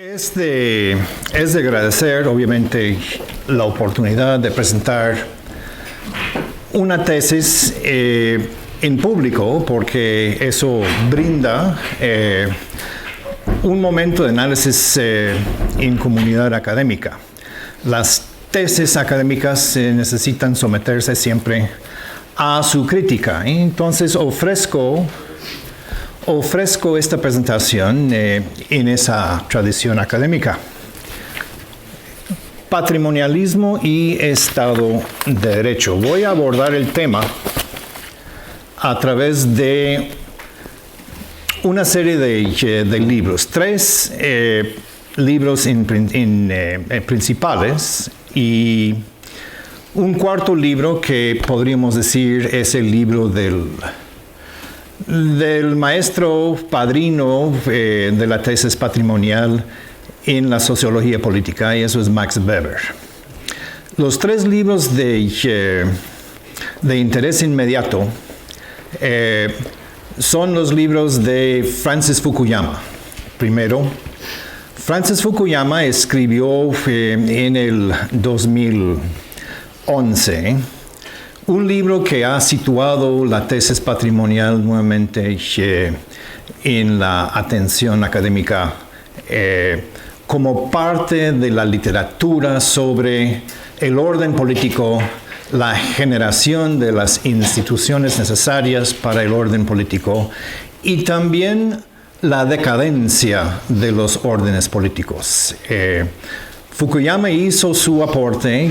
Es de agradecer, obviamente, la oportunidad de presentar una tesis en público, porque eso brinda un momento de análisis en comunidad académica. Las tesis académicas necesitan someterse siempre a su crítica. Entonces ofrezco esta presentación en esa tradición académica. Patrimonialismo y Estado de Derecho. Voy a abordar el tema a través de una serie de libros, tres libros principales y un cuarto libro que podríamos decir es el libro del maestro padrino de la tesis patrimonial en la sociología política, y eso es Max Weber. Los tres libros de interés inmediato son los libros de Francis Fukuyama. Primero, Francis Fukuyama escribió en el 2011 un libro que ha situado la tesis patrimonial nuevamente en la atención académica como parte de la literatura sobre el orden político, la generación de las instituciones necesarias para el orden político y también la decadencia de los órdenes políticos. Fukuyama hizo su aporte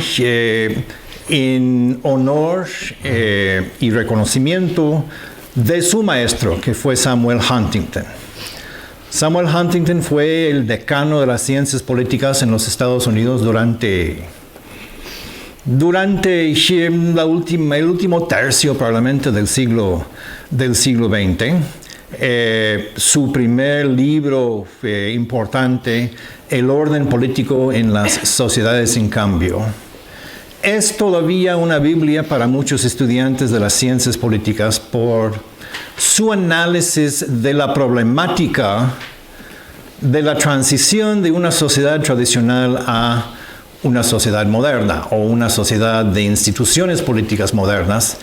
en honor y reconocimiento de su maestro, que fue Samuel Huntington. Samuel Huntington fue el decano de las ciencias políticas en los Estados Unidos durante el último tercio probablemente del siglo XX. Su primer libro importante, El orden político en las sociedades en cambio, es todavía una Biblia para muchos estudiantes de las ciencias políticas por su análisis de la problemática de la transición de una sociedad tradicional a una sociedad moderna o una sociedad de instituciones políticas modernas,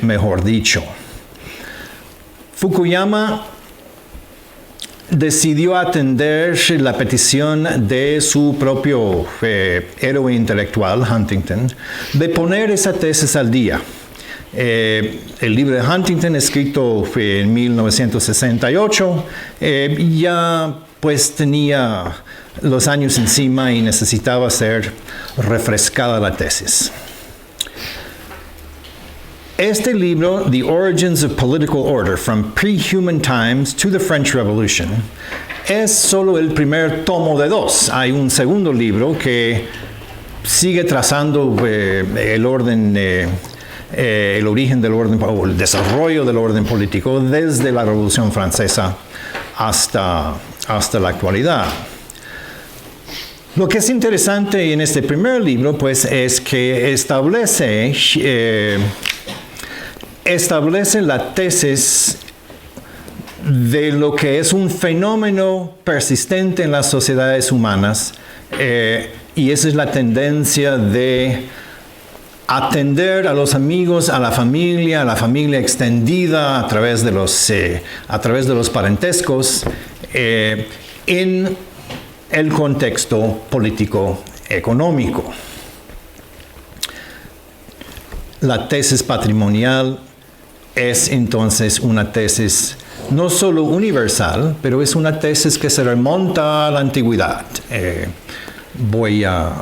mejor dicho. Fukuyama decidió atender la petición de su propio héroe intelectual, Huntington, de poner esa tesis al día. El libro de Huntington, escrito en 1968, ya pues tenía los años encima y necesitaba ser refrescada la tesis. Este libro, The Origins of Political Order, From Pre-Human Times to the French Revolution, es solo el primer tomo de dos. Hay un segundo libro que sigue trazando el origen del orden, o el desarrollo del orden político desde la Revolución Francesa hasta la actualidad. Lo que es interesante en este primer libro, pues, es que establece la tesis de lo que es un fenómeno persistente en las sociedades humanas, y esa es la tendencia de atender a los amigos, a la familia extendida a través de los parentescos en el contexto político-económico. La tesis patrimonial es entonces una tesis no solo universal, pero es una tesis que se remonta a la antigüedad. Voy a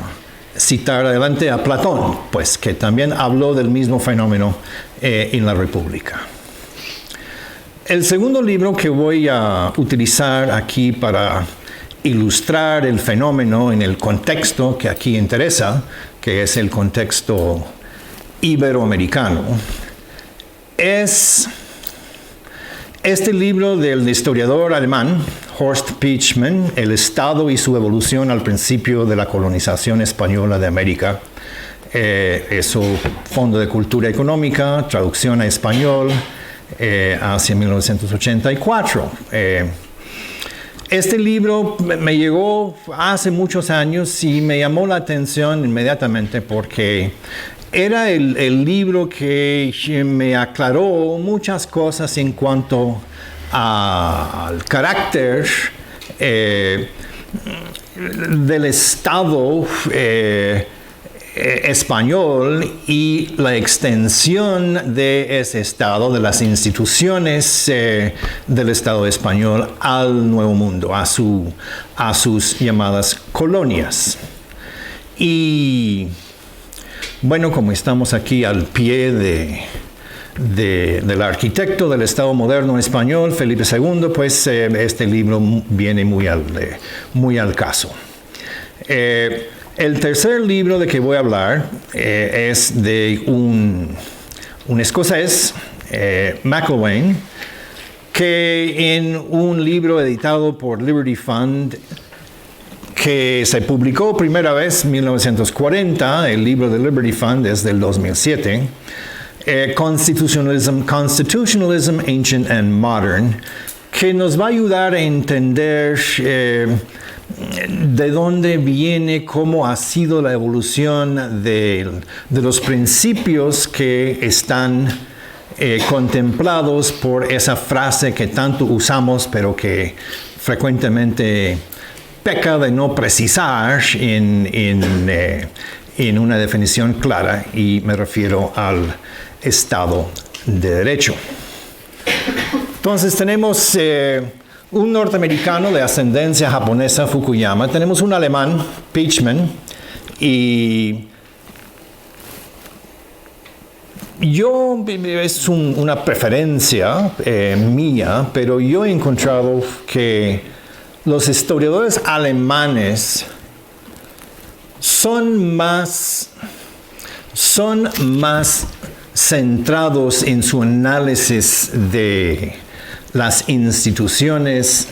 citar adelante a Platón, pues, que también habló del mismo fenómeno en la República. El segundo libro que voy a utilizar aquí para ilustrar el fenómeno en el contexto que aquí interesa, que es el contexto iberoamericano, es este libro del historiador alemán Horst Pichman, El Estado y su evolución al principio de la colonización española de América. Es su Fondo de Cultura Económica, traducción a español, hacia 1984. Este libro me llegó hace muchos años y me llamó la atención inmediatamente porque era el libro que me aclaró muchas cosas en cuanto al carácter del Estado español y la extensión de ese Estado, de las instituciones del Estado español al Nuevo Mundo, a sus llamadas colonias. Y bueno, como estamos aquí al pie del arquitecto del Estado moderno español, Felipe II, pues este libro viene muy al caso. El tercer libro de que voy a hablar es de un escocés, McIlwain, que en un libro editado por Liberty Fund, que se publicó primera vez en 1940, el libro de Liberty Fund es del 2007, Constitutionalism, Ancient and Modern, que nos va a ayudar a entender de dónde viene, cómo ha sido la evolución de los principios que están contemplados por esa frase que tanto usamos, pero que frecuentemente peca de no precisar en una definición clara, y me refiero al Estado de Derecho. Entonces tenemos un norteamericano de ascendencia japonesa, Fukuyama, tenemos un alemán, Pichman, y es una preferencia mía, pero yo he encontrado que los historiadores alemanes son más centrados en su análisis de las instituciones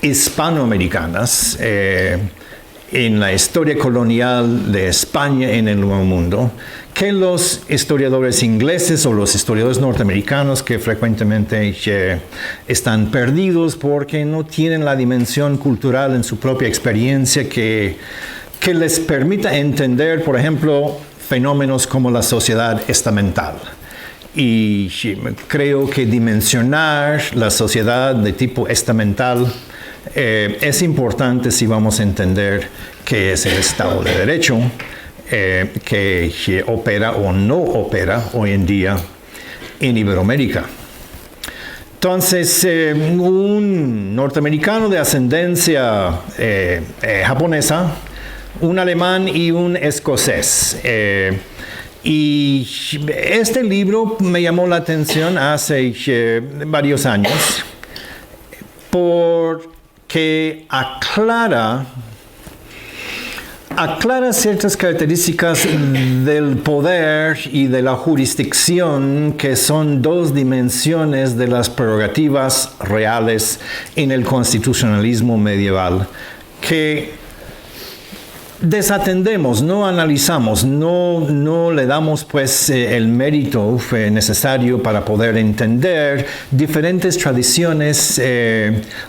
hispanoamericanas en la historia colonial de España en el Nuevo Mundo, que los historiadores ingleses o los historiadores norteamericanos, que frecuentemente están perdidos porque no tienen la dimensión cultural en su propia experiencia que les permita entender, por ejemplo, fenómenos como la sociedad estamental. Y creo que dimensionar la sociedad de tipo estamental es importante si vamos a entender qué es el Estado de Derecho, que opera o no opera hoy en día en Iberoamérica. Entonces, un norteamericano de ascendencia japonesa, un alemán y un escocés. Y este libro me llamó la atención hace varios años porque aclara ciertas características del poder y de la jurisdicción, que son dos dimensiones de las prerrogativas reales en el constitucionalismo medieval, que desatendemos, no analizamos, no le damos pues el mérito necesario para poder entender diferentes tradiciones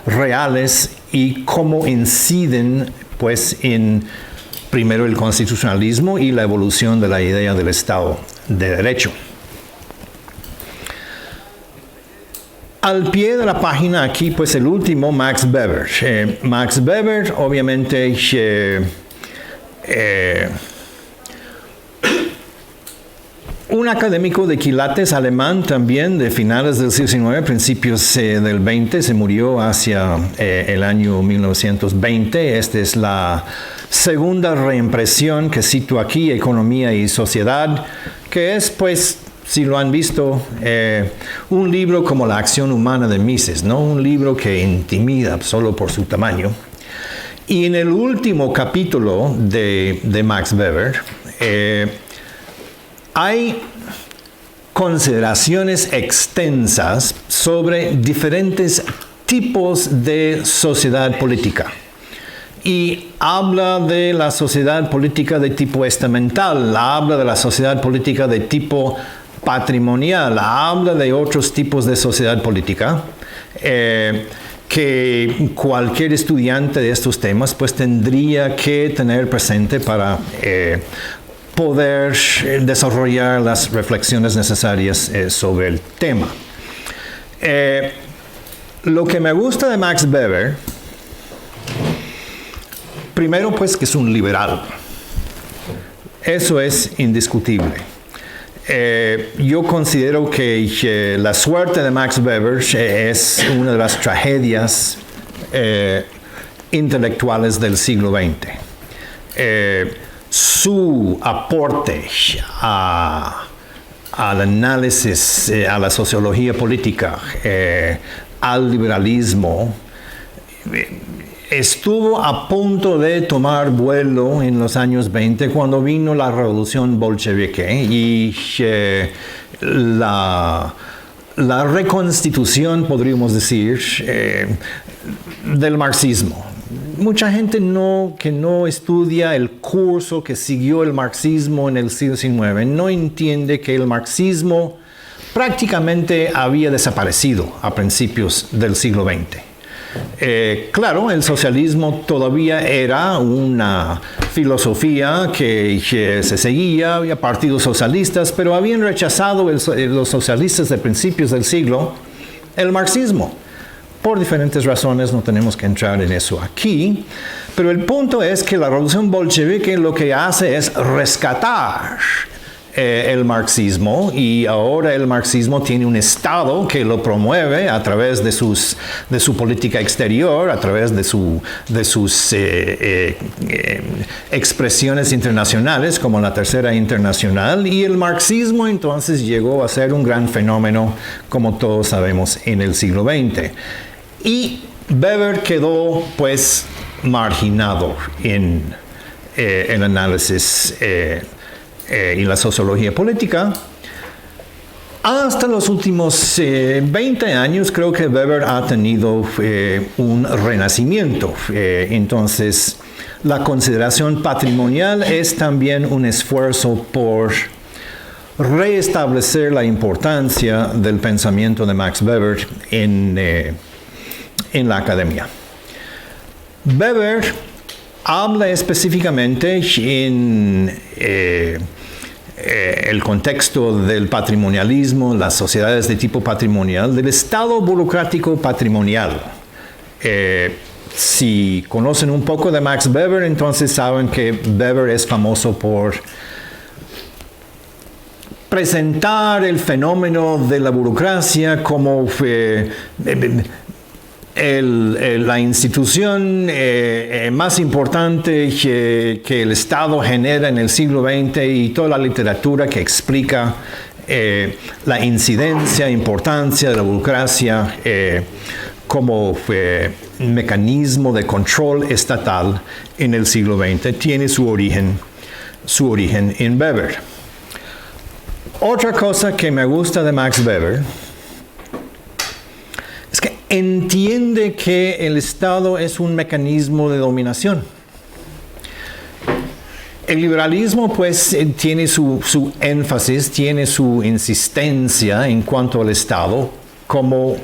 reales y cómo inciden pues en primero el constitucionalismo y la evolución de la idea del Estado de Derecho. Al pie de la página aquí pues el último, Max Weber. Max Weber obviamente un académico de quilates alemán también de finales del siglo XIX, principios del XX, se murió hacia el año 1920. Esta es la segunda reimpresión que cito aquí, Economía y Sociedad, que es pues, si lo han visto, un libro como La acción humana de Mises, ¿no? Un libro que intimida solo por su tamaño. Y en el último capítulo de Max Weber hay consideraciones extensas sobre diferentes tipos de sociedad política. Y habla de la sociedad política de tipo estamental, habla de la sociedad política de tipo patrimonial, habla de otros tipos de sociedad política. que cualquier estudiante de estos temas pues tendría que tener presente para poder desarrollar las reflexiones necesarias sobre el tema. Lo que me gusta de Max Weber, primero pues que es un liberal. Eso es indiscutible. Yo considero que la suerte de Max Weber es una de las tragedias intelectuales del siglo XX. Su aporte al análisis, a la sociología política, al liberalismo, estuvo a punto de tomar vuelo en los años 20 cuando vino la revolución bolchevique y la reconstitución, podríamos decir, del marxismo. Mucha gente que no estudia el curso que siguió el marxismo en el siglo XIX no entiende que el marxismo prácticamente había desaparecido a principios del siglo XX. Claro, el socialismo todavía era una filosofía que se seguía, había partidos socialistas, pero habían rechazado los socialistas de principios del siglo el marxismo. Por diferentes razones, no tenemos que entrar en eso aquí, pero el punto es que la revolución bolchevique lo que hace es rescatar el marxismo, y ahora el marxismo tiene un Estado que lo promueve a través de su política exterior, a través de sus expresiones internacionales como la Tercera Internacional, y el marxismo entonces llegó a ser un gran fenómeno, como todos sabemos, en el siglo XX. Y Weber quedó pues marginado en el análisis y la sociología política. Hasta los últimos 20 años creo que Weber ha tenido un renacimiento. Entonces, la consideración patrimonial es también un esfuerzo por reestablecer la importancia del pensamiento de Max Weber en la academia. Weber habla específicamente en el contexto del patrimonialismo, las sociedades de tipo patrimonial, del Estado burocrático patrimonial. Si conocen un poco de Max Weber, entonces saben que Weber es famoso por presentar el fenómeno de la burocracia como la institución más importante que el Estado genera en el siglo XX, y toda la literatura que explica la incidencia, importancia de la burocracia como mecanismo de control estatal en el siglo XX, tiene su origen en Weber. Otra cosa que me gusta de Max Weber es que entiende que el Estado es un mecanismo de dominación. El liberalismo pues tiene su énfasis, tiene su insistencia en cuanto al Estado como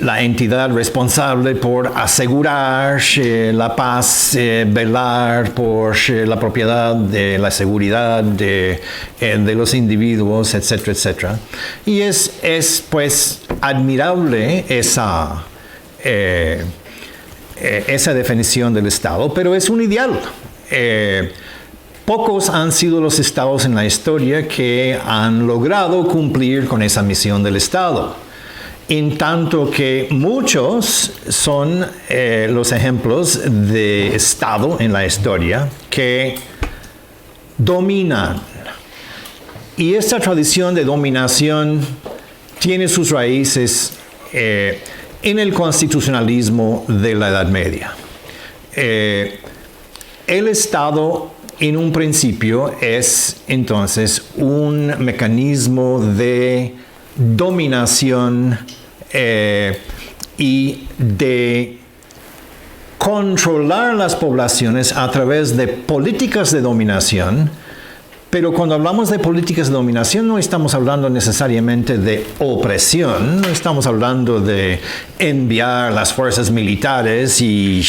la entidad responsable por asegurar la paz, velar por la propiedad, la seguridad de los individuos, etcétera, etcétera. Y es pues admirable esa definición del Estado, pero es un ideal. Pocos han sido los estados en la historia que han logrado cumplir con esa misión del Estado. En tanto que muchos son los ejemplos de Estado en la historia que dominan. Y esta tradición de dominación tiene sus raíces en el constitucionalismo de la Edad Media. El Estado, en un principio, es entonces un mecanismo de dominación y de controlar las poblaciones a través de políticas de dominación Pero cuando hablamos de políticas de dominación no estamos hablando necesariamente de opresión, no estamos hablando de enviar las fuerzas militares y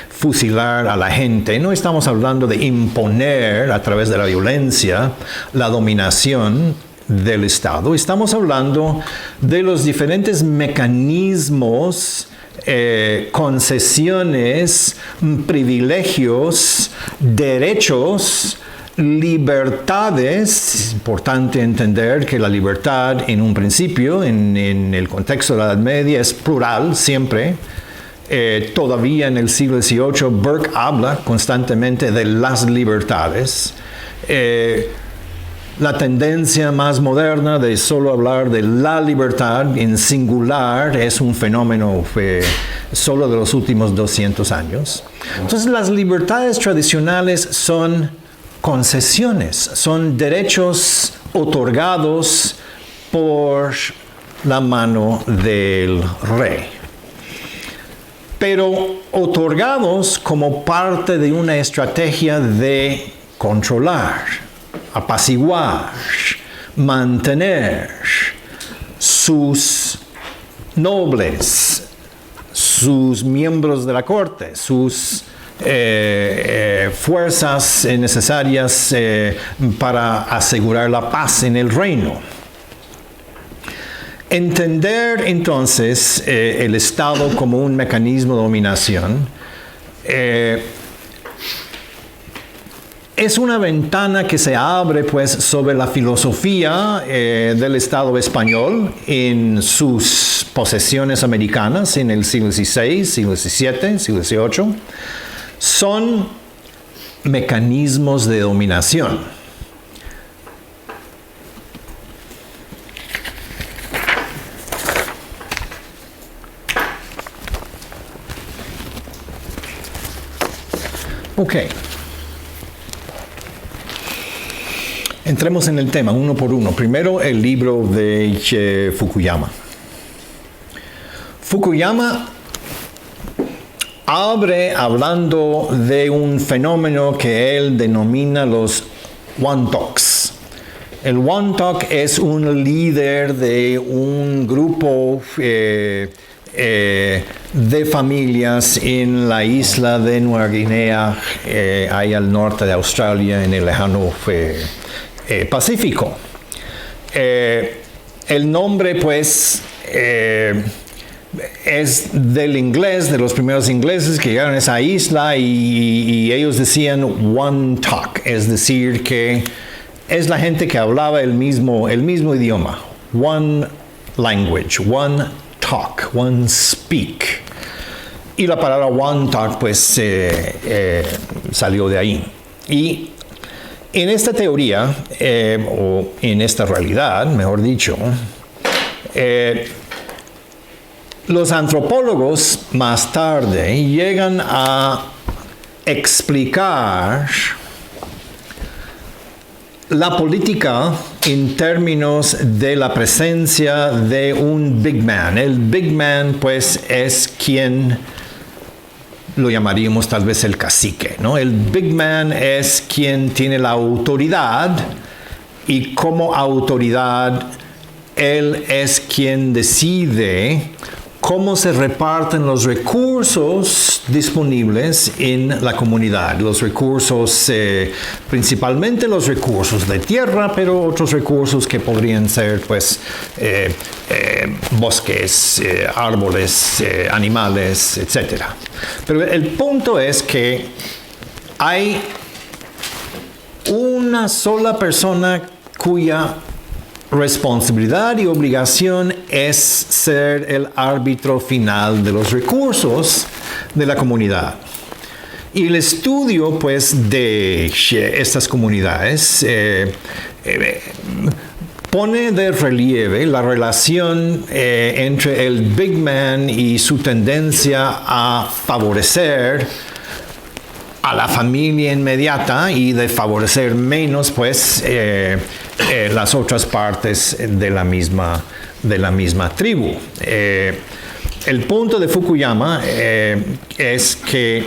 fusilar a la gente, no estamos hablando de imponer a través de la violencia la dominación del Estado, estamos hablando de los diferentes mecanismos, concesiones, privilegios, derechos, libertades. Es importante entender que la libertad en un principio, en el contexto de la Edad Media, es plural siempre. Todavía en el siglo XVIII, Burke habla constantemente de las libertades. La tendencia más moderna de solo hablar de la libertad en singular es un fenómeno solo de los últimos 200 años. Entonces, las libertades tradicionales son concesiones, son derechos otorgados por la mano del rey, pero otorgados como parte de una estrategia de controlar, apaciguar, mantener sus nobles, sus miembros de la corte, sus fuerzas necesarias para asegurar la paz en el reino. Entender entonces el Estado como un mecanismo de dominación es una ventana que se abre pues sobre la filosofía del Estado español en sus posesiones americanas en el siglo XVI, siglo XVII, siglo XVIII. Son mecanismos de dominación. Ok. Entremos en el tema uno por uno. Primero, el libro de Fukuyama. Fukuyama abre hablando de un fenómeno que él denomina los Wantoks. El Wantok es un líder de un grupo de familias en la isla de Nueva Guinea, ahí al norte de Australia, en el lejano Pacífico. El nombre, pues, es del inglés, de los primeros ingleses que llegaron a esa isla y ellos decían Wantok, es decir, que es la gente que hablaba el mismo idioma. One language, one talk, one speak. Y la palabra Wantok, pues, salió de ahí. Y en esta teoría, o en esta realidad, mejor dicho, los antropólogos más tarde llegan a explicar la política en términos de la presencia de un big man. El big man, pues, es quien lo llamaríamos tal vez el cacique, ¿no? El big man es quien tiene la autoridad y como autoridad él es quien decide cómo se reparten los recursos disponibles en la comunidad. Los recursos, principalmente los recursos de tierra, pero otros recursos que podrían ser, pues, bosques, árboles, animales, etc. Pero el punto es que hay una sola persona cuya responsabilidad y obligación es ser el árbitro final de los recursos de la comunidad. Y el estudio, pues, de estas comunidades pone de relieve la relación entre el big man y su tendencia a favorecer a la familia inmediata y de favorecer menos, pues, las otras partes de la misma tribu. El punto de Fukuyama es que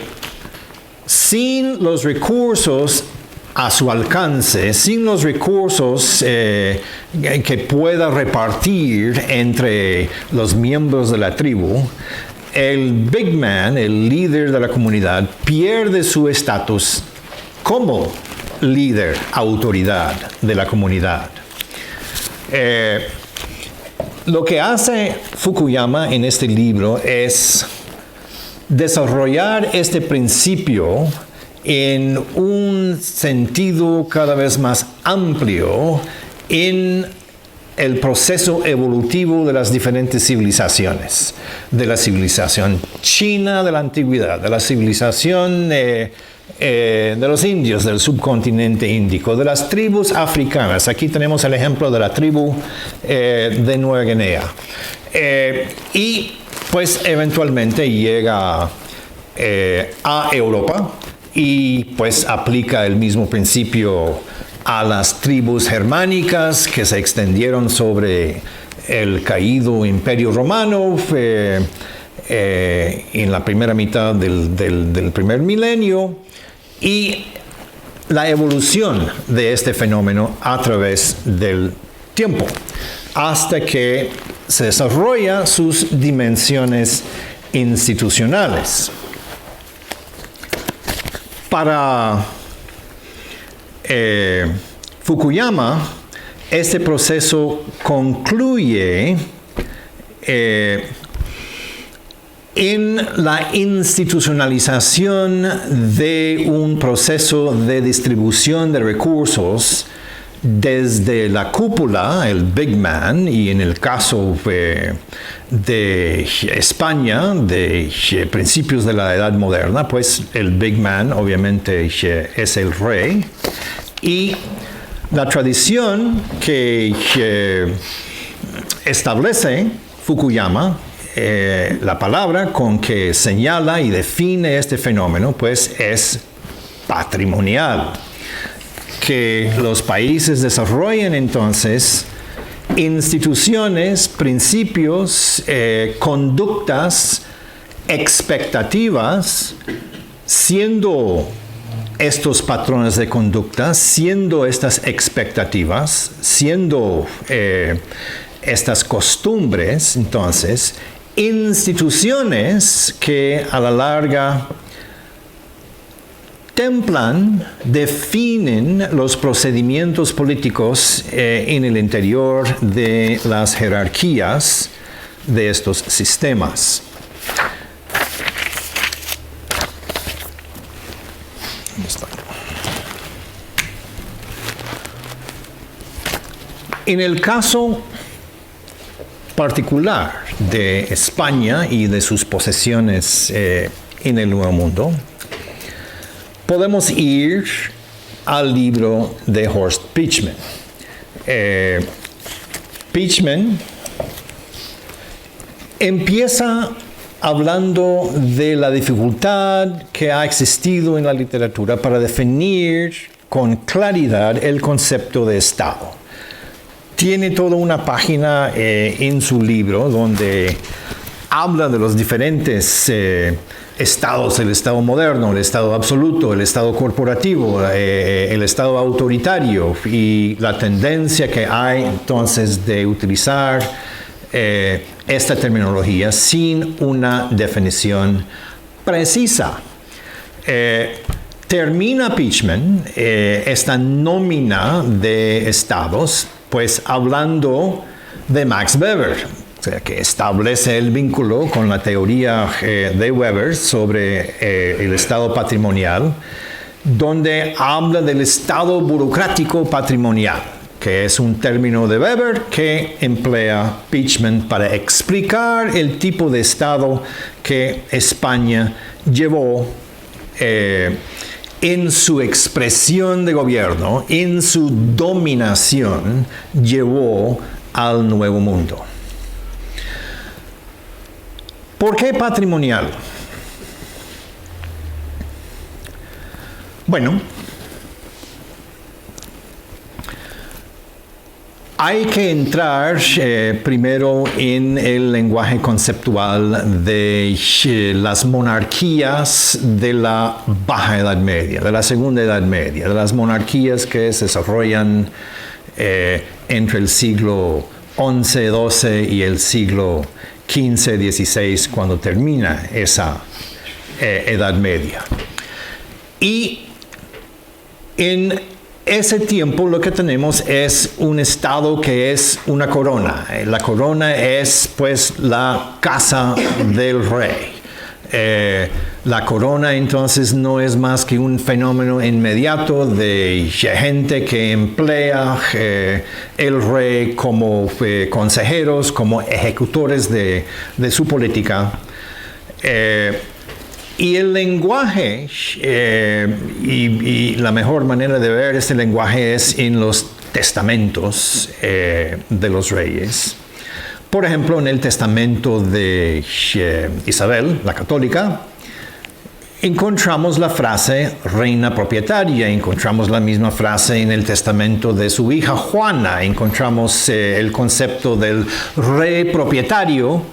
sin los recursos a su alcance, sin los recursos que pueda repartir entre los miembros de la tribu, el big man, el líder de la comunidad, pierde su estatus como líder, autoridad de la comunidad. Lo que hace Fukuyama en este libro es desarrollar este principio en un sentido cada vez más amplio en el proceso evolutivo de las diferentes civilizaciones, de la civilización china de la antigüedad, de la civilización de los indios del subcontinente índico, de las tribus africanas. Aquí tenemos el ejemplo de la tribu de Nueva Guinea. Y pues eventualmente llega a Europa y pues aplica el mismo principio a las tribus germánicas que se extendieron sobre el caído Imperio Romano en la primera mitad del primer milenio, y la evolución de este fenómeno a través del tiempo, hasta que se desarrolla sus dimensiones institucionales. Para Fukuyama, este proceso concluye en la institucionalización de un proceso de distribución de recursos desde la cúpula, el Big Man, y en el caso de España, de principios de la Edad Moderna, pues el Big Man obviamente es el rey, y la tradición que establece Fukuyama, la palabra con que señala y define este fenómeno, pues es patrimonial. Que los países desarrollen entonces instituciones, principios, conductas, expectativas, siendo estos patrones de conducta, siendo estas expectativas, siendo estas costumbres, entonces, instituciones que a la larga templan, definen los procedimientos políticos en el interior de las jerarquías de estos sistemas. En el caso particular de España y de sus posesiones en el Nuevo Mundo, podemos ir al libro de Horst Pichman. Pichman empieza hablando de la dificultad que ha existido en la literatura para definir con claridad el concepto de Estado. Tiene toda una página en su libro donde habla de los diferentes estados, el estado moderno, el estado absoluto, el estado corporativo, el estado autoritario, y la tendencia que hay entonces de utilizar esta terminología sin una definición precisa. Termina Pichman esta nómina de estados pues hablando de Max Weber, o sea, que establece el vínculo con la teoría de Weber sobre el estado patrimonial, donde habla del estado burocrático patrimonial, que es un término de Weber que emplea Pichman para explicar el tipo de estado que España llevó en su expresión de gobierno, en su dominación, llevó al Nuevo Mundo. ¿Por qué patrimonial? Bueno, Hay que entrar primero en el lenguaje conceptual de las monarquías de la Baja Edad Media, de la Segunda Edad Media, de las monarquías que se desarrollan entre el siglo XI, XII y el siglo XV, XVI, cuando termina esa Edad Media. Y en ese tiempo lo que tenemos es un estado que es una corona. La corona es pues la casa del rey. La corona entonces no es más que un fenómeno inmediato de gente que emplea el rey como consejeros, como ejecutores de su política. Y el lenguaje, y la mejor manera de ver este lenguaje es en los testamentos de los reyes. Por ejemplo, en el testamento de Isabel, la católica, encontramos la frase reina propietaria, encontramos la misma frase en el testamento de su hija Juana, encontramos el concepto del rey propietario,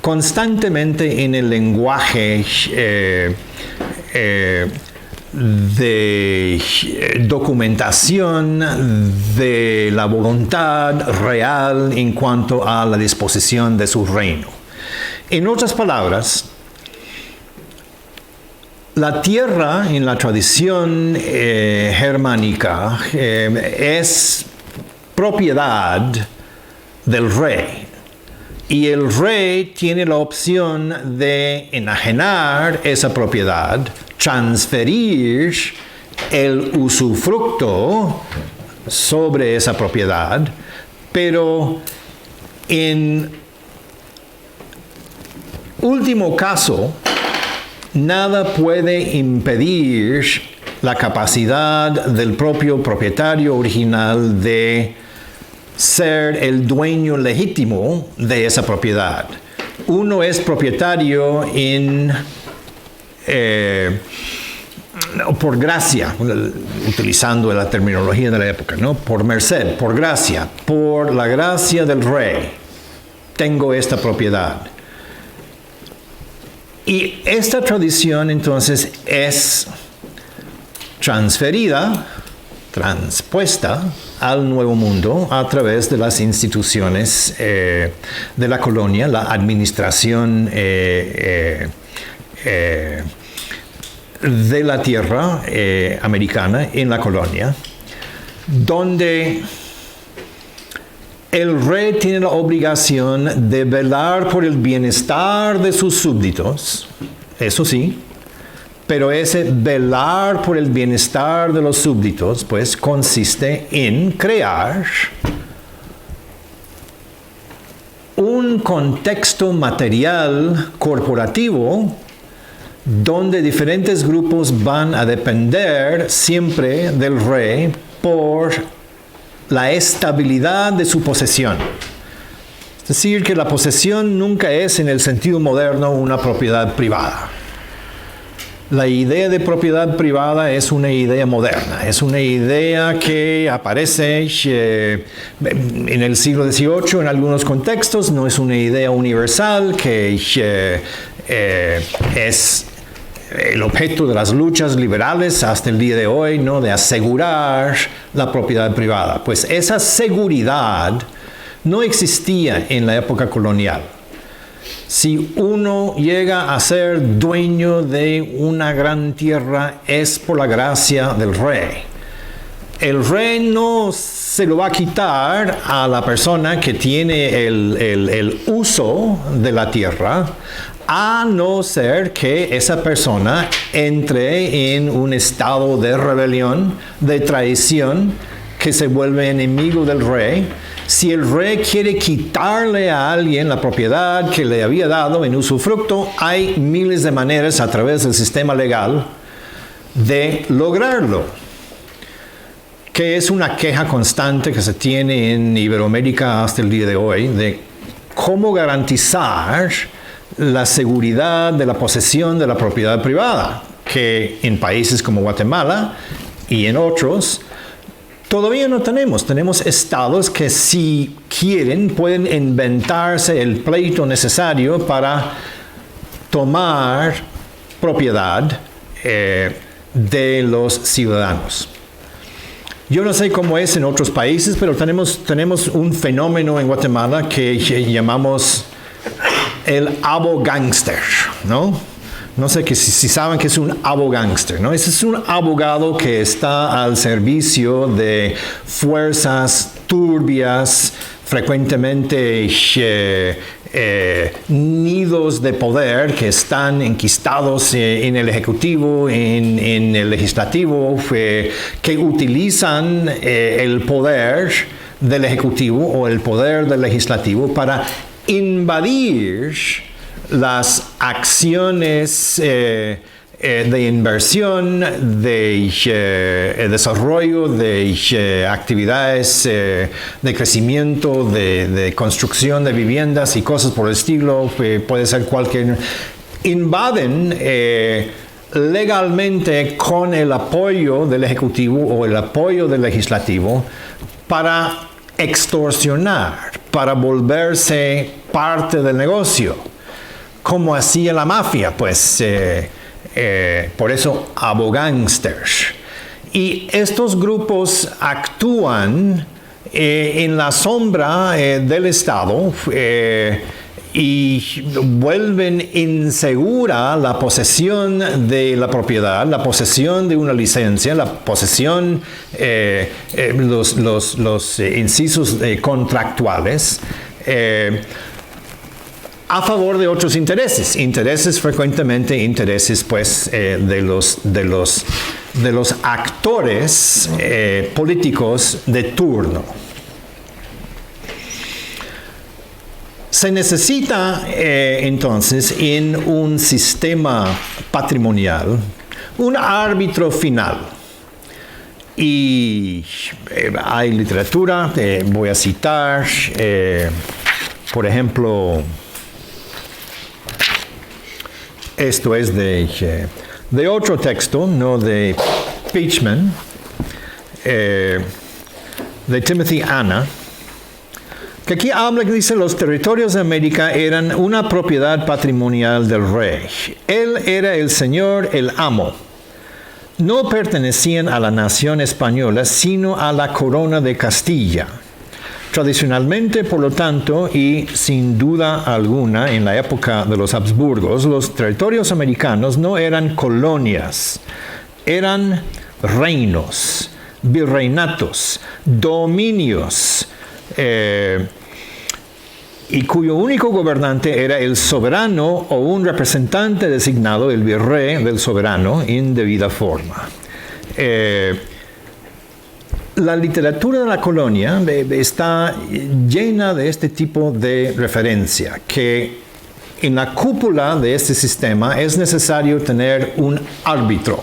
constantemente en el lenguaje de documentación de la voluntad real en cuanto a la disposición de su reino. En otras palabras, la tierra en la tradición germánica es propiedad del rey. Y el rey tiene la opción de enajenar esa propiedad, transferir el usufructo sobre esa propiedad, pero en último caso, nada puede impedir la capacidad del propio propietario original de ser el dueño legítimo de esa propiedad. Uno es propietario por gracia, utilizando la terminología de la época, ¿no? Por merced, por gracia, por la gracia del rey, tengo esta propiedad. Y esta tradición entonces es transpuesta al Nuevo Mundo a través de las instituciones de la colonia, la administración de la tierra americana en la colonia, donde el rey tiene la obligación de velar por el bienestar de sus súbditos, eso sí, pero ese velar por el bienestar de los súbditos, pues, consiste en crear un contexto material corporativo donde diferentes grupos van a depender siempre del rey por la estabilidad de su posesión. Es decir, que la posesión nunca es en el sentido moderno una propiedad privada. La idea de propiedad privada es una idea moderna, es una idea que aparece en el siglo XVIII en algunos contextos, no es una idea universal que es el objeto de las luchas liberales hasta el día de hoy, ¿no? De asegurar la propiedad privada. Pues esa seguridad no existía en la época colonial. Si uno llega a ser dueño de una gran tierra, es por la gracia del rey. El rey no se lo va a quitar a la persona que tiene el uso de la tierra, a no ser que esa persona entre en un estado de rebelión, de traición, que se vuelve enemigo del rey. Si el rey quiere quitarle a alguien la propiedad que le había dado en usufructo, hay miles de maneras a través del sistema legal de lograrlo, que es una queja constante que se tiene en Iberoamérica hasta el día de hoy, de cómo garantizar la seguridad de la posesión de la propiedad privada, que en países como Guatemala y en otros Todavía no tenemos estados que si quieren pueden inventarse el pleito necesario para tomar propiedad de los ciudadanos. Yo no sé cómo es en otros países, pero tenemos un fenómeno en Guatemala que llamamos el abogángster, ¿no? No sé si saben que es un abogángster, ¿no? Ese es un abogado que está al servicio de fuerzas turbias, frecuentemente nidos de poder que están enquistados en el Ejecutivo, en el Legislativo, que utilizan el poder del Ejecutivo o el poder del Legislativo para invadir las acciones de inversión, de desarrollo, de actividades de crecimiento, de construcción de viviendas y cosas por el estilo, puede ser cualquier. Invaden legalmente con el apoyo del Ejecutivo o el apoyo del Legislativo para extorsionar, para volverse parte del negocio, como hacía la mafia, pues. Por eso abogángsters. Y estos grupos actúan en la sombra del Estado y vuelven insegura la posesión de la propiedad, la posesión de una licencia, la posesión, los incisos contractuales, a favor de otros intereses frecuentemente intereses pues de los actores políticos de turno. Se necesita entonces en un sistema patrimonial un árbitro final. Y hay literatura, voy a citar, por ejemplo, esto es de otro texto, no de Pichman, de Timothy Anna, que aquí habla, que dice, los territorios de América eran una propiedad patrimonial del rey. Él era el señor, el amo. No pertenecían a la nación española, sino a la corona de Castilla. Tradicionalmente, por lo tanto, y sin duda alguna en la época de los Habsburgos, los territorios americanos no eran colonias, eran reinos, virreinatos, dominios, y cuyo único gobernante era el soberano o un representante designado, el virrey del soberano, en debida forma. La literatura de la colonia está llena de este tipo de referencia, que en la cúpula de este sistema es necesario tener un árbitro.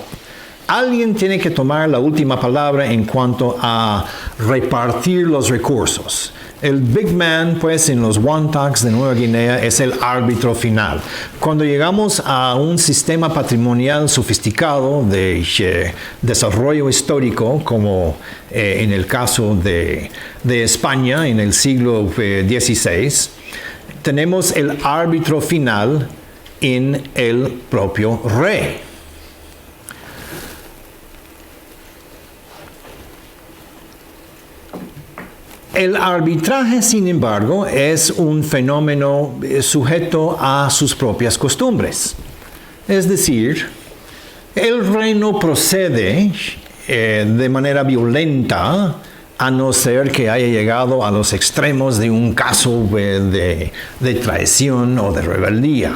Alguien tiene que tomar la última palabra en cuanto a repartir los recursos. El big man, pues, en los Wantagh de Nueva Guinea es el árbitro final. Cuando llegamos a un sistema patrimonial sofisticado de desarrollo histórico, como en el caso de España en el siglo XVI, tenemos el árbitro final en el propio rey. El arbitraje, sin embargo, es un fenómeno sujeto a sus propias costumbres. Es decir, el rey no procede de manera violenta, a no ser que haya llegado a los extremos de un caso de traición o de rebeldía.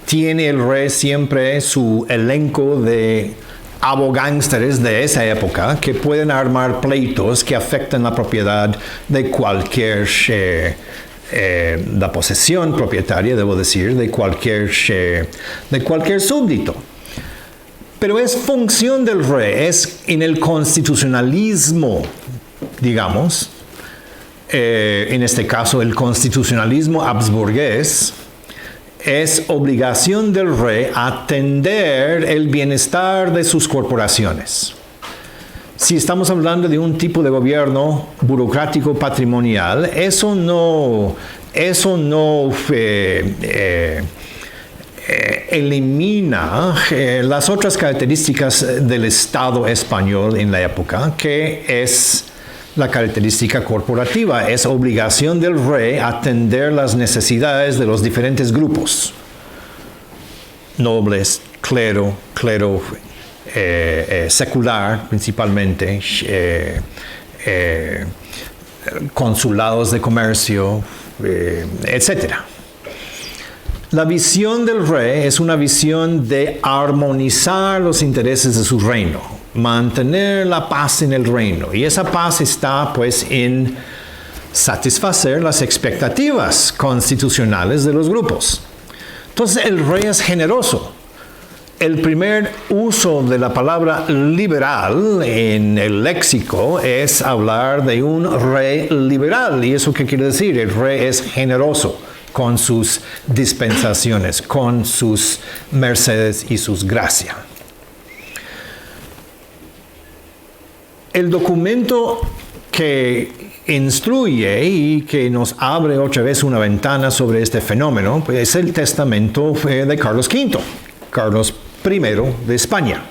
Tiene el rey siempre su elenco de abogángsteres de esa época que pueden armar pleitos que afectan la propiedad de cualquier, la posesión propietaria, debo decir, de cualquier súbdito. Pero es función del rey, es en el constitucionalismo, digamos, en este caso el constitucionalismo habsburgués, es obligación del rey atender el bienestar de sus corporaciones. si estamos hablando de un tipo de gobierno burocrático patrimonial, eso no elimina las otras características del Estado español en la época, que es la característica corporativa. Es obligación del rey atender las necesidades de los diferentes grupos: nobles, clero secular principalmente, consulados de comercio, etc. La visión del rey es una visión de armonizar los intereses de su reino, mantener la paz en el reino, y esa paz está pues en satisfacer las expectativas constitucionales de los grupos. Entonces el rey es generoso. El primer uso de la palabra liberal en el léxico es hablar de un rey liberal. ¿Y eso qué quiere decir? El rey es generoso con sus dispensaciones, con sus mercedes y sus gracias. El documento que instruye y que nos abre otra vez una ventana sobre este fenómeno, pues, es el testamento de Carlos V, Carlos I de España.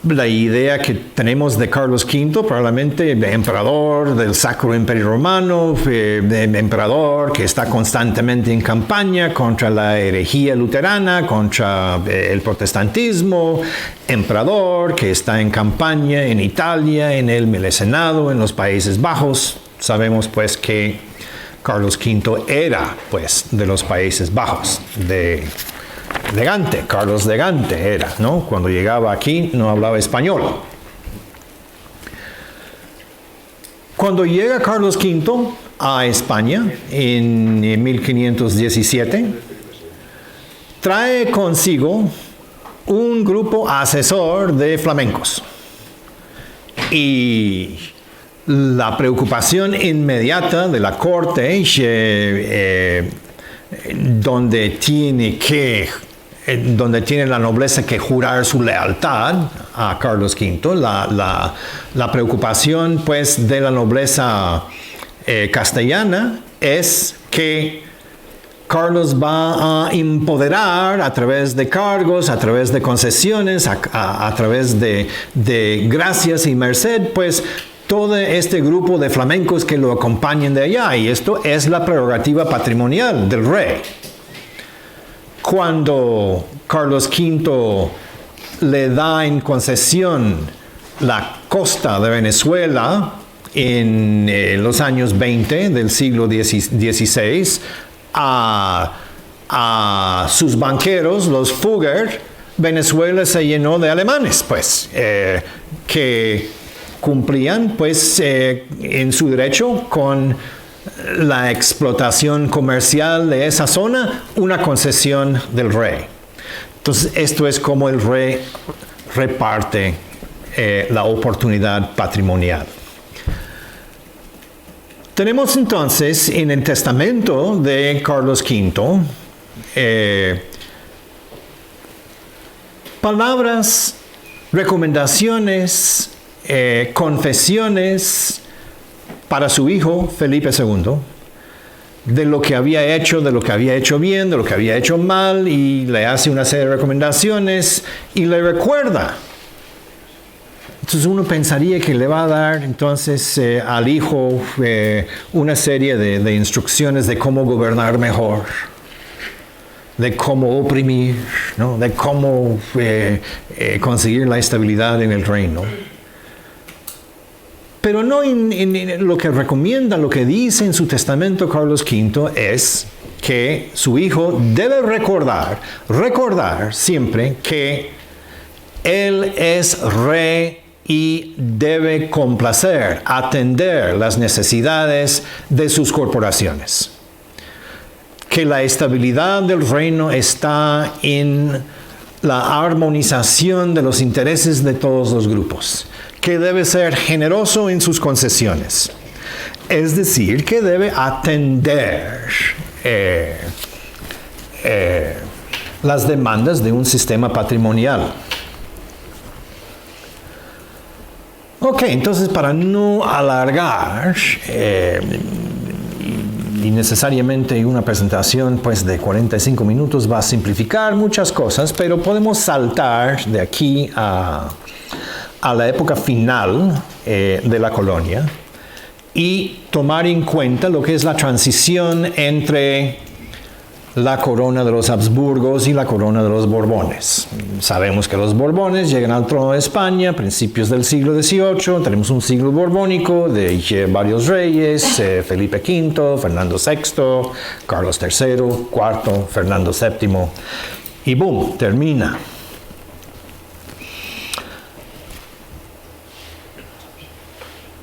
La idea que tenemos de Carlos V, probablemente emperador del Sacro Imperio Romano, emperador que está constantemente en campaña contra la herejía luterana, contra el protestantismo, emperador que está en campaña en Italia, en el Mecenado, en los Países Bajos. Sabemos pues que Carlos V era pues de los Países Bajos, de Gante. Carlos de Gante era, ¿no? Cuando llegaba aquí no hablaba español. Cuando llega Carlos V a España en 1517, trae consigo un grupo asesor de flamencos. Y la preocupación inmediata de la corte, donde tiene la nobleza que jurar su lealtad a Carlos V, la preocupación pues de la nobleza castellana es que Carlos va a empoderar a través de cargos, a través de concesiones, a través de gracias y merced, pues todo este grupo de flamencos que lo acompañan de allá, y esto es la prerrogativa patrimonial del rey. Cuando Carlos V le da en concesión la costa de Venezuela en los años 20 del siglo XVI a sus banqueros, los Fugger, Venezuela se llenó de alemanes, pues, que cumplían pues en su derecho con la explotación comercial de esa zona, una concesión del rey. Entonces esto es como el rey reparte la oportunidad patrimonial. Tenemos entonces en el testamento de Carlos V palabras, recomendaciones, confesiones para su hijo Felipe II, de lo que había hecho bien, de lo que había hecho mal, y le hace una serie de recomendaciones y le recuerda. Entonces uno pensaría que le va a dar entonces al hijo una serie de instrucciones de cómo gobernar mejor, de cómo oprimir, ¿no? De cómo conseguir la estabilidad en el reino. Pero no en lo que recomienda, lo que dice en su testamento Carlos V es que su hijo debe recordar siempre que él es rey y debe complacer, atender las necesidades de sus corporaciones. Que la estabilidad del reino está en la armonización de los intereses de todos los grupos. Que debe ser generoso en sus concesiones. Es decir, que debe atender las demandas de un sistema patrimonial. Ok, entonces para no alargar y necesariamente una presentación pues de 45 minutos va a simplificar muchas cosas, pero podemos saltar de aquí a la época final de la colonia y tomar en cuenta lo que es la transición entre la corona de los Habsburgos y la corona de los Borbones. Sabemos que los Borbones llegan al trono de España a principios del siglo XVIII, tenemos un siglo borbónico de varios reyes, Felipe V, Fernando VI, Carlos III, IV, Fernando VII, y boom, termina.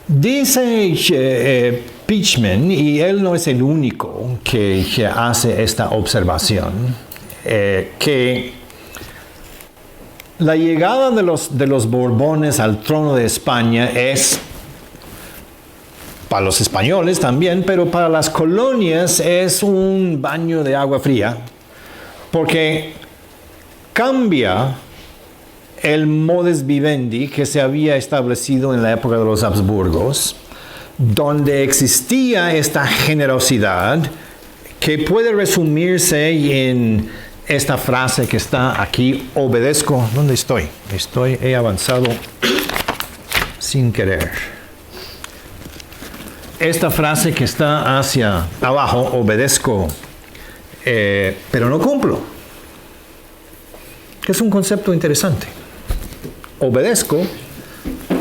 Dice Pichman, y él no es el único que hace esta observación, que la llegada de los Borbones al trono de España es, para los españoles también, pero para las colonias es un baño de agua fría, porque cambia el modus vivendi que se había establecido en la época de los Habsburgos, donde existía esta generosidad que puede resumirse en esta frase que está aquí: obedezco. ¿Dónde estoy? He avanzado sin querer. Esta frase que está hacia abajo: obedezco, pero no cumplo. Que es un concepto interesante. Obedezco,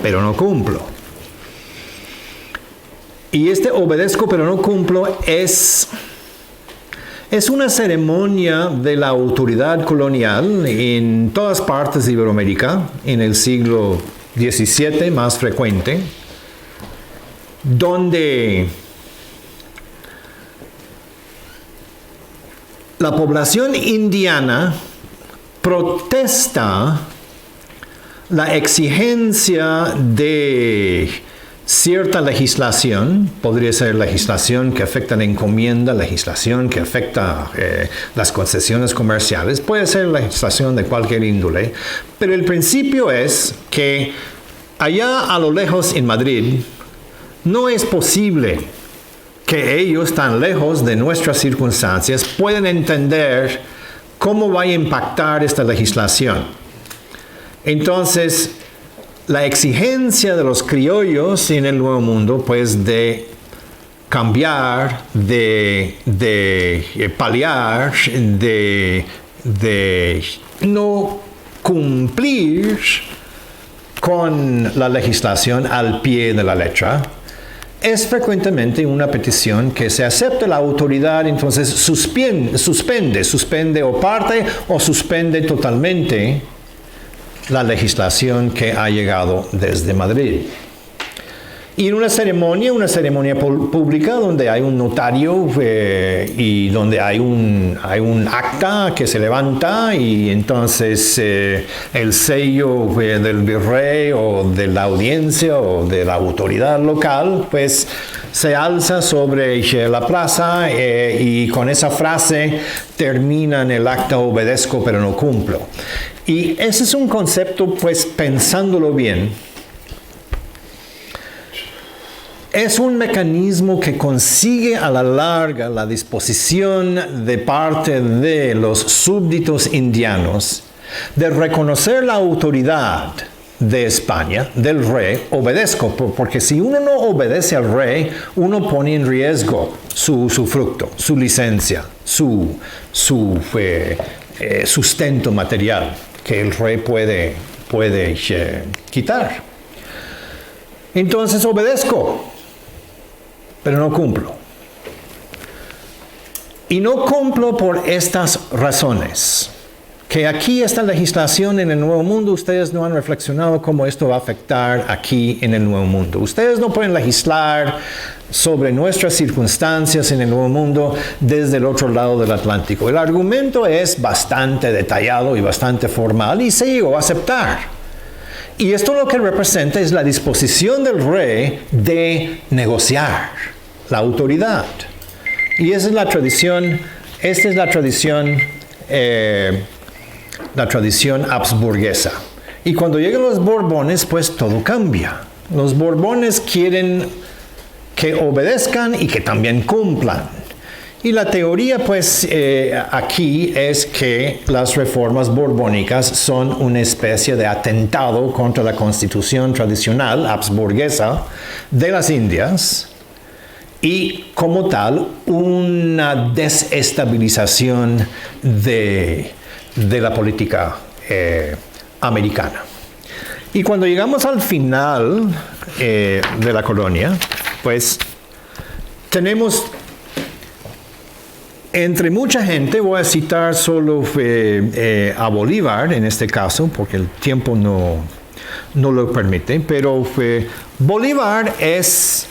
pero no cumplo. Y este obedezco, pero no cumplo es una ceremonia de la autoridad colonial en todas partes de Iberoamérica, en el siglo XVII más frecuente, donde la población indiana protesta la exigencia de cierta legislación, podría ser legislación que afecta la encomienda, legislación que afecta las concesiones comerciales, puede ser legislación de cualquier índole, pero el principio es que allá a lo lejos en Madrid no es posible que ellos tan lejos de nuestras circunstancias puedan entender cómo va a impactar esta legislación. Entonces, la exigencia de los criollos en el Nuevo Mundo, pues de cambiar, de paliar, de no cumplir con la legislación al pie de la letra, es frecuentemente una petición que se acepte la autoridad, entonces suspende o parte o suspende totalmente la legislación que ha llegado desde Madrid. Y en una ceremonia pública donde hay un notario y donde hay un acta que se levanta y entonces el sello del virrey o de la audiencia o de la autoridad local pues se alza sobre la plaza y con esa frase terminan el acta: obedezco pero no cumplo. Y ese es un concepto, pues pensándolo bien, es un mecanismo que consigue a la larga la disposición de parte de los súbditos indianos de reconocer la autoridad de España, del rey. Obedezco, porque si uno no obedece al rey, uno pone en riesgo su fruto, su licencia, su sustento material que el rey puede quitar. Entonces obedezco, pero no cumplo. Y no cumplo por estas razones. Que aquí esta legislación en el Nuevo Mundo, ustedes no han reflexionado cómo esto va a afectar aquí en el Nuevo Mundo. Ustedes no pueden legislar sobre nuestras circunstancias en el Nuevo Mundo desde el otro lado del Atlántico. El argumento es bastante detallado y bastante formal y se llegó a aceptar. Y esto lo que representa es la disposición del rey de negociar la autoridad. Y esa es la tradición, la tradición habsburguesa. Y cuando llegan los Borbones, pues todo cambia. Los Borbones quieren que obedezcan y que también cumplan. Y la teoría, pues, aquí es que las reformas borbónicas son una especie de atentado contra la constitución tradicional habsburguesa de las Indias y, como tal, una desestabilización de la política americana. Y cuando llegamos al final de la colonia, pues, tenemos... Entre mucha gente, voy a citar solo a Bolívar en este caso, porque el tiempo no lo permite, pero Bolívar es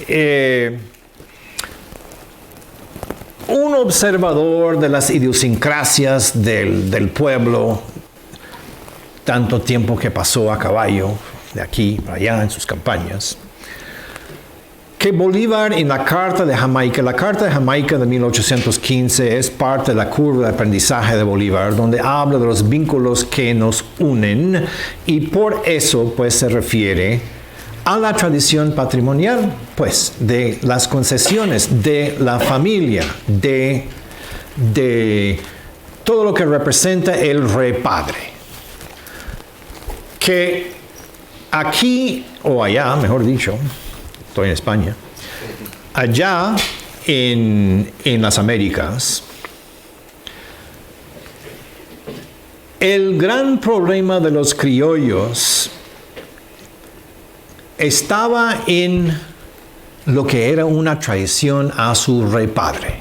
un observador de las idiosincrasias del pueblo, tanto tiempo que pasó a caballo, de aquí para allá en sus campañas. Que Bolívar en la Carta de Jamaica de 1815 es parte de la curva de aprendizaje de Bolívar, donde habla de los vínculos que nos unen y por eso pues se refiere a la tradición patrimonial, pues de las concesiones, de la familia, de todo lo que representa el rey padre. Que aquí o allá, mejor dicho, estoy en España, allá en las Américas, el gran problema de los criollos estaba en lo que era una traición a su rey padre.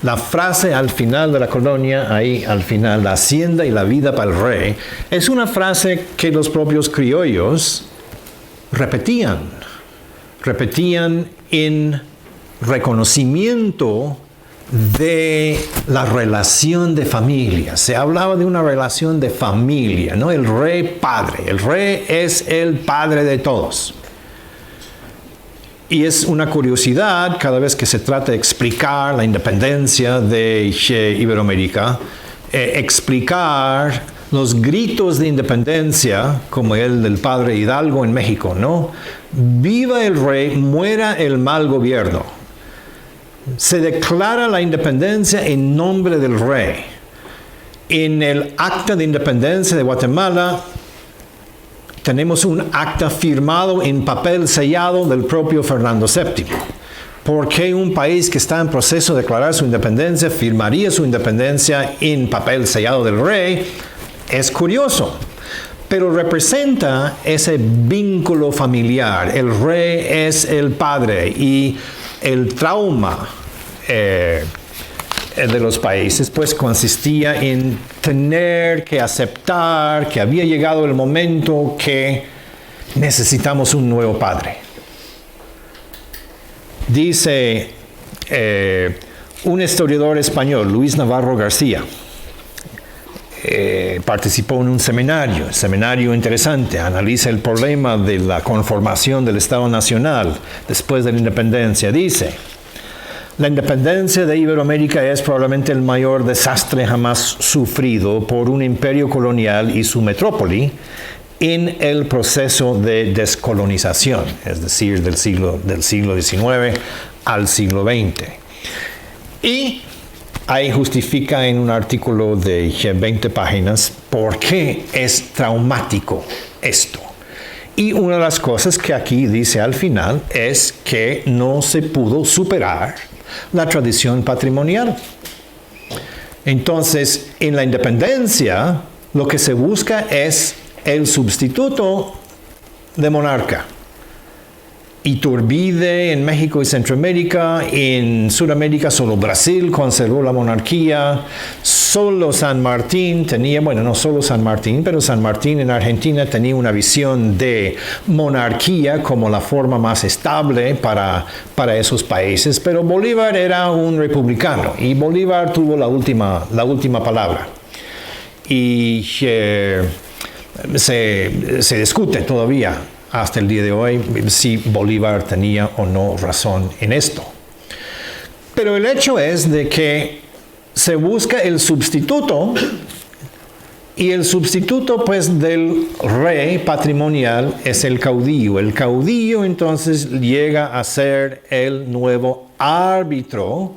La frase al final de la colonia, ahí al final, la hacienda y la vida para el rey, es una frase que los propios criollos repetían en reconocimiento de la relación de familia. Se hablaba de una relación de familia, ¿no? El rey padre. El rey es el padre de todos. Y es una curiosidad cada vez que se trata de explicar la independencia de Iberoamérica, explicar los gritos de independencia, como el del padre Hidalgo en México, ¿no? Viva el rey, muera el mal gobierno. Se declara la independencia en nombre del rey. En el Acta de Independencia de Guatemala tenemos un acta firmado en papel sellado del propio Fernando VII. ¿Por qué un país que está en proceso de declarar su independencia firmaría su independencia en papel sellado del rey? Es curioso, pero representa ese vínculo familiar. El rey es el padre y el trauma de los países pues consistía en tener que aceptar que había llegado el momento que necesitamos un nuevo padre. Dice un historiador español, Luis Navarro García, participó en un seminario interesante, analiza el problema de la conformación del Estado Nacional después de la independencia. Dice: la independencia de Iberoamérica es probablemente el mayor desastre jamás sufrido por un imperio colonial y su metrópoli en el proceso de descolonización, es decir, del siglo XIX al siglo XX. Y ahí justifica en un artículo de 20 páginas por qué es traumático esto. Y una de las cosas que aquí dice al final es que no se pudo superar la tradición patrimonial. Entonces, en la independencia, lo que se busca es el sustituto de monarca. Iturbide en México y Centroamérica, en Sudamérica solo Brasil conservó la monarquía, solo San Martín tenía, bueno, no solo San Martín, pero San Martín en Argentina tenía una visión de monarquía como la forma más estable para esos países, pero Bolívar era un republicano y Bolívar tuvo la última palabra. Y se discute todavía hasta el día de hoy si Bolívar tenía o no razón en esto. Pero el hecho es de que se busca el sustituto Y el sustituto, pues, del rey patrimonial es el caudillo. El caudillo, entonces, llega a ser el nuevo árbitro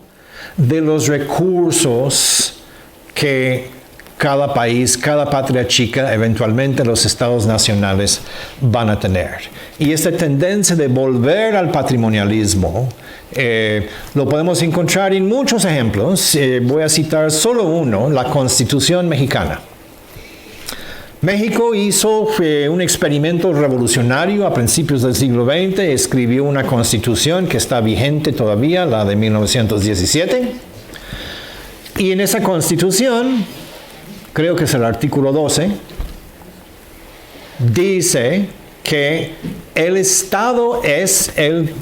de los recursos que cada país, cada patria chica, eventualmente los estados nacionales van a tener. Y esta tendencia de volver al patrimonialismo lo podemos encontrar en muchos ejemplos. Voy a citar solo uno, la Constitución mexicana. México hizo un experimento revolucionario a principios del siglo XX, escribió una constitución que está vigente todavía, la de 1917, y en esa constitución, creo que es el artículo 12, dice que el Estado es el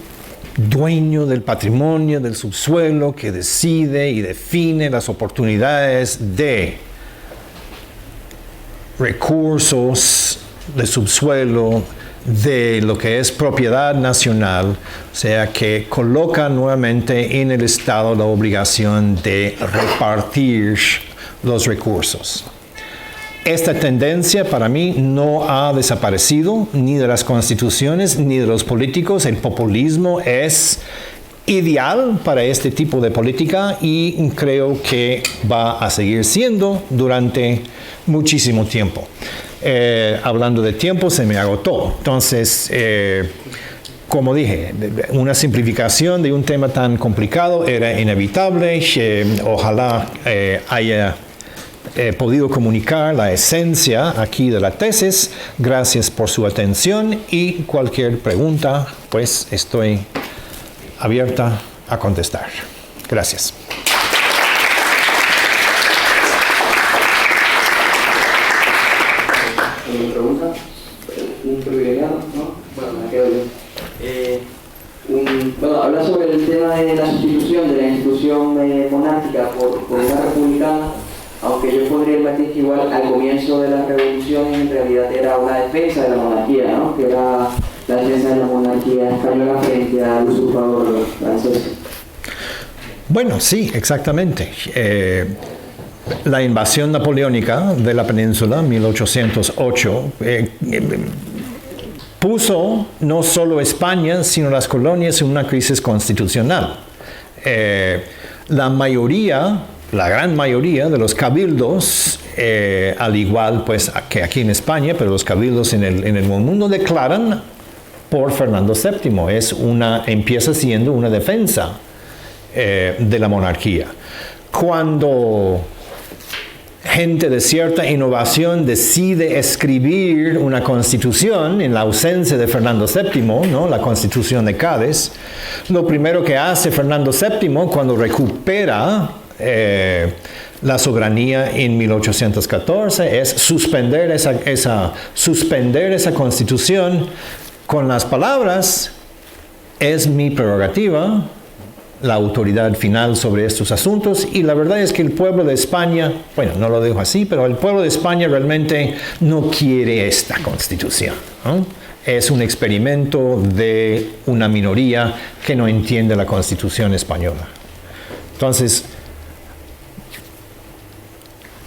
dueño del patrimonio, del subsuelo, que decide y define las oportunidades de recursos de subsuelo, de lo que es propiedad nacional, o sea que coloca nuevamente en el Estado la obligación de repartir los recursos. Esta tendencia para mí no ha desaparecido ni de las constituciones ni de los políticos. El populismo es ideal para este tipo de política y creo que va a seguir siendo durante muchísimo tiempo. Hablando de tiempo, se me agotó. Entonces, como dije, una simplificación de un tema tan complicado era inevitable. Ojalá haya podido comunicar la esencia aquí de la tesis. Gracias por su atención y cualquier pregunta, pues estoy abierta a contestar. Gracias. ¿Pregunta? Un privilegiado, ¿no? Bueno, me quedo yo. Bueno, habla sobre el tema de la sustitución de la institución monárquica por una republicana, aunque yo pondría el matiz que igual al comienzo de la revolución en realidad era una defensa de la monarquía, ¿no? Que era la defensa de la monarquía española frente al usurpador francés. Bueno, sí, exactamente. La invasión napoleónica de la península, 1808, puso no solo España, sino las colonias en una crisis constitucional. La gran mayoría de los cabildos, al igual pues que aquí en España, pero los cabildos en el mundo declaran por Fernando VII. Empieza siendo una defensa de la monarquía. Cuando gente de cierta innovación decide escribir una constitución en la ausencia de Fernando VII, ¿no? La Constitución de Cádiz, lo primero que hace Fernando VII cuando recupera la soberanía en 1814 es suspender esa constitución con las palabras: es mi prerrogativa la autoridad final sobre estos asuntos. Y la verdad es que el pueblo de España, bueno, no lo digo así, pero el pueblo de España realmente no quiere esta constitución, ¿no? Es un experimento de una minoría que no entiende la Constitución española. Entonces,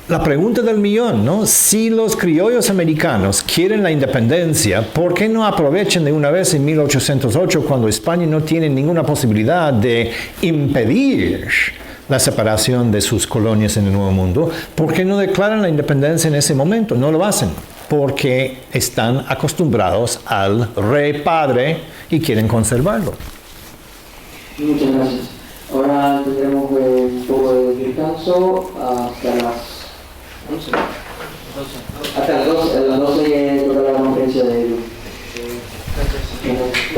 la pregunta del millón, ¿no? Si los criollos americanos quieren la independencia, ¿por qué no aprovechan de una vez en 1808, cuando España no tiene ninguna posibilidad de impedir la separación de sus colonias en el Nuevo Mundo? ¿Por qué no declaran la independencia en ese momento? No lo hacen, porque están acostumbrados al rey padre y quieren conservarlo. Muchas gracias. Ahora tendremos un poco de descanso hasta las 11. Hasta las 12 toca la conferencia de... Gracias.